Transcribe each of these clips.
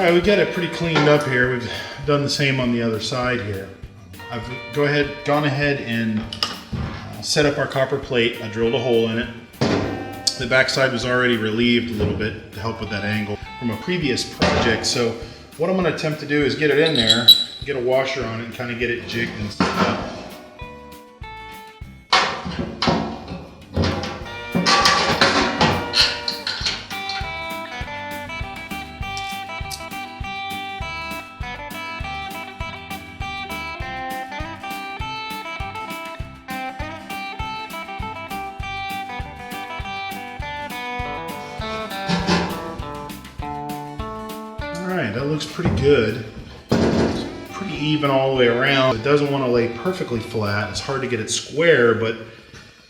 Alright, we got it pretty cleaned up here. We've done the same on the other side here. I've gone ahead and set up our copper plate. I drilled a hole in it. The backside was already relieved a little bit to help with that angle from a previous project. So what I'm going to attempt to do is get it in there, get a washer on it, and kind of get it jigged and set up. Alright, that looks pretty good. It's pretty even all the way around. It doesn't want to lay perfectly flat. It's hard to get it square, but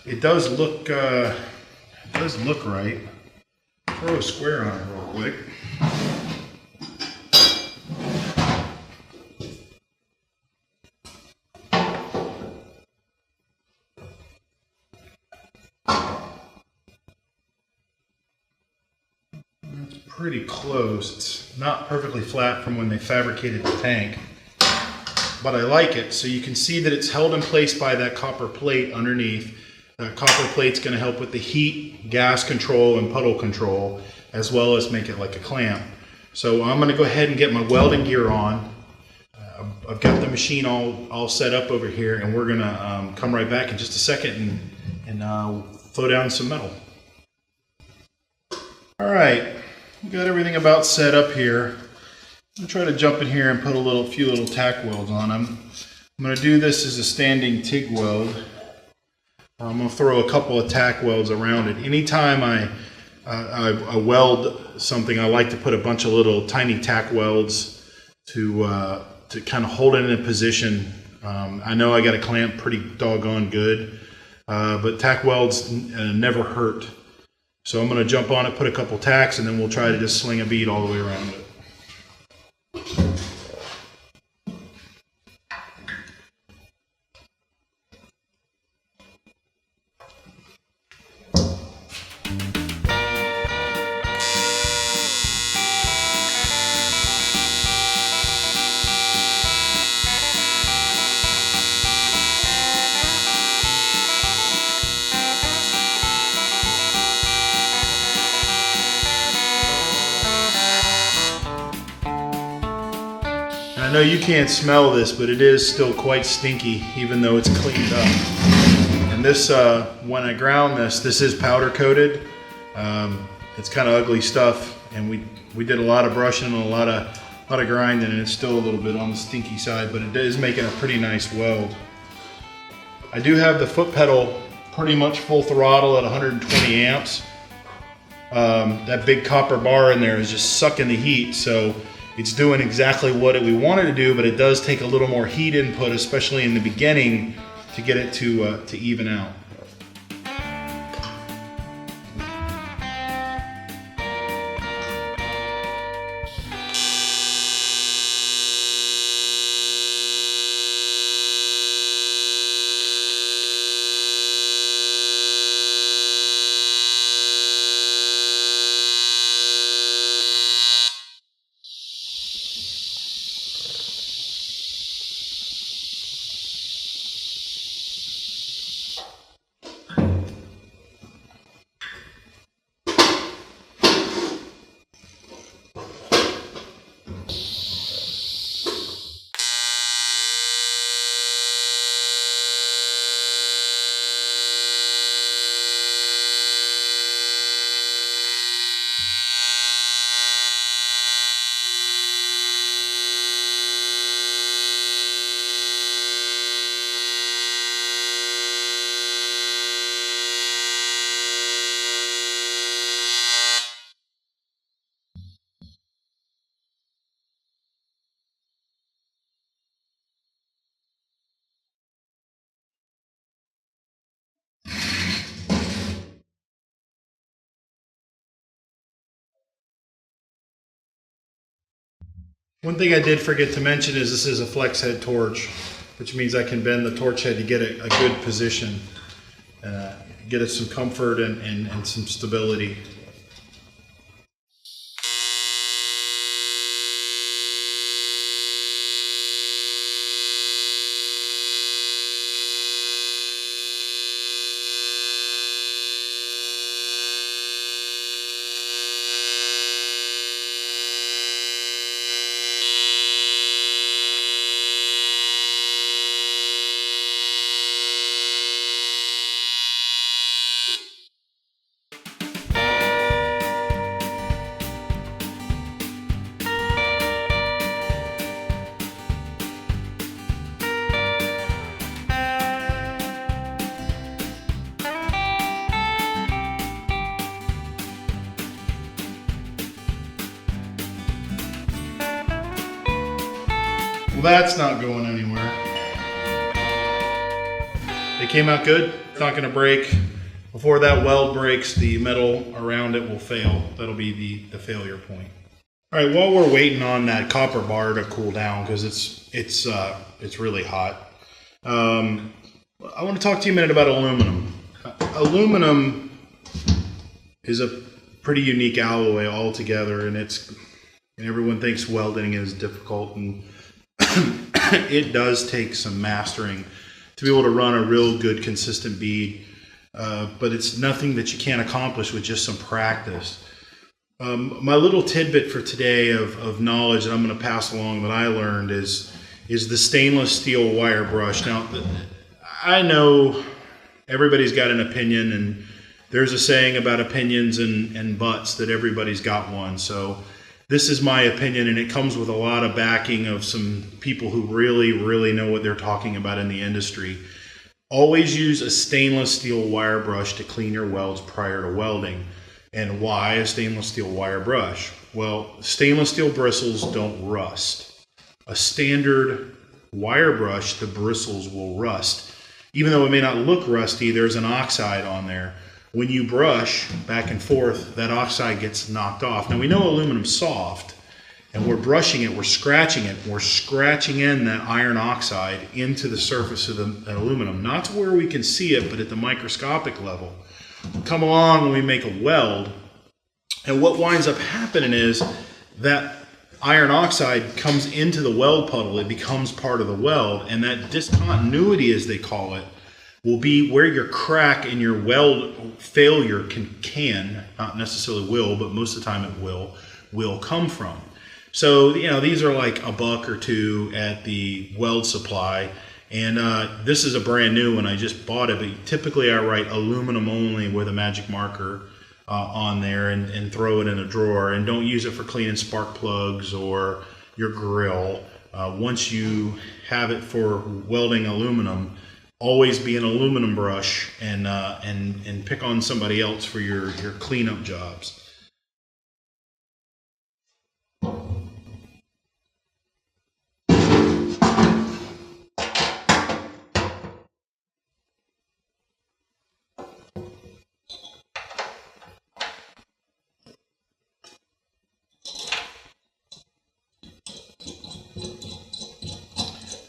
it does look right. Throw a square on it real quick. Pretty close. It's not perfectly flat from when they fabricated the tank, but I like it. So you can see that it's held in place by that copper plate underneath. That copper plate's going to help with the heat, gas control, and puddle control, as well as make it like a clamp. So I'm going to go ahead and get my welding gear on. I've got the machine all set up over here, and we're going to come right back in just a second and throw down some metal. All right. We've got everything about set up here. I'm going to try to jump in here and put a few little tack welds on them. I'm going to do this as a standing TIG weld. I'm going to throw a couple of tack welds around it. Anytime I weld something, I like to put a bunch of little tiny tack welds to kind of hold it in a position. I know I got a clamp pretty doggone good, but tack welds never hurt. So I'm going to jump on it, put a couple tacks, and then we'll try to just sling a bead all the way around it. I know you can't smell this, but it is still quite stinky, even though it's cleaned up. And this, when I ground this is powder coated. It's kind of ugly stuff, and we did a lot of brushing and a lot of grinding, and it's still a little bit on the stinky side, but it is making a pretty nice weld. I do have the foot pedal pretty much full throttle at 120 amps. That big copper bar in there is just sucking the heat, so it's doing exactly what we wanted to do, but it does take a little more heat input, especially in the beginning, to get it to even out. One thing I did forget to mention is this is a flex head torch, which means I can bend the torch head to get a good position, get it some comfort and some stability. that's not going anywhere. They came out good. It's not gonna break. Before that weld breaks, the metal around it will fail. That'll be the failure point. All right, while we're waiting on that copper bar to cool down, because it's really hot, I want to talk to you a minute about aluminum. Aluminum is a pretty unique alloy altogether, and everyone thinks welding is difficult, and it does take some mastering to be able to run a real good consistent bead, but it's nothing that you can't accomplish with just some practice. My little tidbit for today of knowledge that I'm going to pass along that I learned is the stainless steel wire brush. Now, I know everybody's got an opinion, and there's a saying about opinions and butts that everybody's got one. So this is my opinion, and it comes with a lot of backing of some people who really, really know what they're talking about in the industry. Always use a stainless steel wire brush to clean your welds prior to welding. And why a stainless steel wire brush? Well, stainless steel bristles don't rust. A standard wire brush, the bristles will rust. Even though it may not look rusty, there's an oxide on there. When you brush back and forth, that oxide gets knocked off. Now we know aluminum's soft, and we're brushing it, we're scratching it, we're scratching in that iron oxide into the surface of the aluminum, not to where we can see it, but at the microscopic level. We come along and we make a weld, and what winds up happening is that iron oxide comes into the weld puddle, it becomes part of the weld, and that discontinuity, as they call it, will be where your crack in your weld failure can, not necessarily will, but most of the time it will come from. So, you know, these are like $1 or $2 at the weld supply, and this is a brand new one. I just bought it, but typically I write aluminum only with a magic marker on there and throw it in a drawer, and don't use it for cleaning spark plugs or your grill. Once you have it for welding aluminum, always be an aluminum brush and pick on somebody else for your cleanup jobs.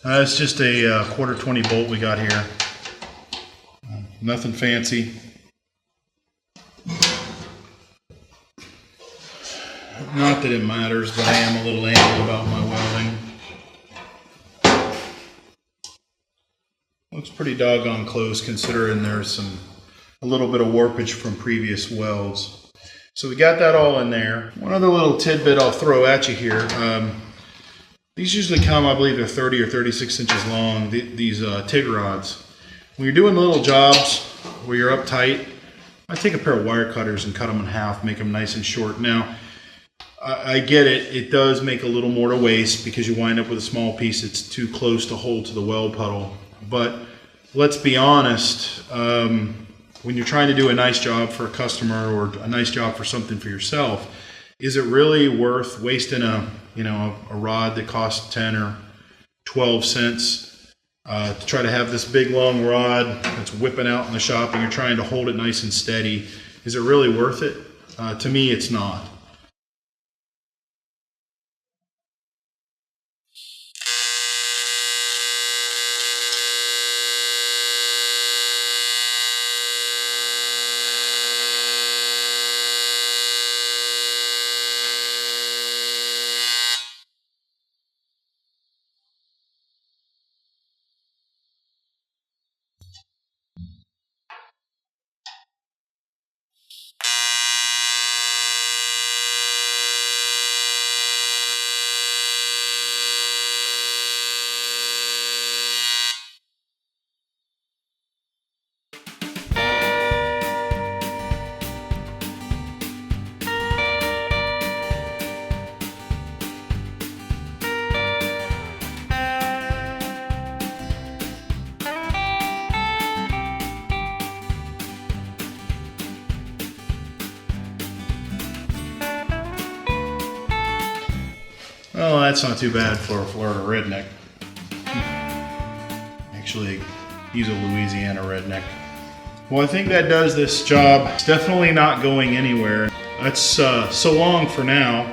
It's just a 1/4 20 bolt we got here. Nothing fancy. Not that it matters, but I am a little anal about my welding. Looks pretty doggone close considering there's a little bit of warpage from previous welds. So we got that all in there. One other little tidbit I'll throw at you here. These usually come, I believe they're 30 or 36 inches long, these TIG rods. When you're doing little jobs where you're uptight, I take a pair of wire cutters and cut them in half, make them nice and short. Now, I get it, it does make a little more to waste because you wind up with a small piece that's too close to hold to the weld puddle. But let's be honest, when you're trying to do a nice job for a customer or a nice job for something for yourself, is it really worth wasting a rod that costs 10 or 12 cents to try to have this big long rod that's whipping out in the shop and you're trying to hold it nice and steady? Is it really worth it? To me, it's not. Well, that's not too bad for a Florida redneck. Actually, he's a Louisiana redneck. Well, I think that does this job. It's definitely not going anywhere. That's so long for now.